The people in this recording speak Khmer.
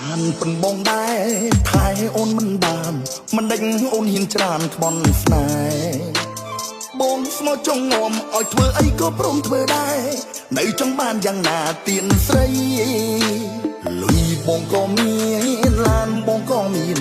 អានប៉ុនបងដែរថែអូនមិនបានមិនដេញអូនហ៊ានច្រានក្បន់ស្នេហ៍បងស្មោះចង់ងំឲ្យធ្វើអីក៏ព្រមធ្វើដែរនៅចង់បានយ៉ាងណាទៀនស្រីលុយបងក៏មានឡានបងក៏មាន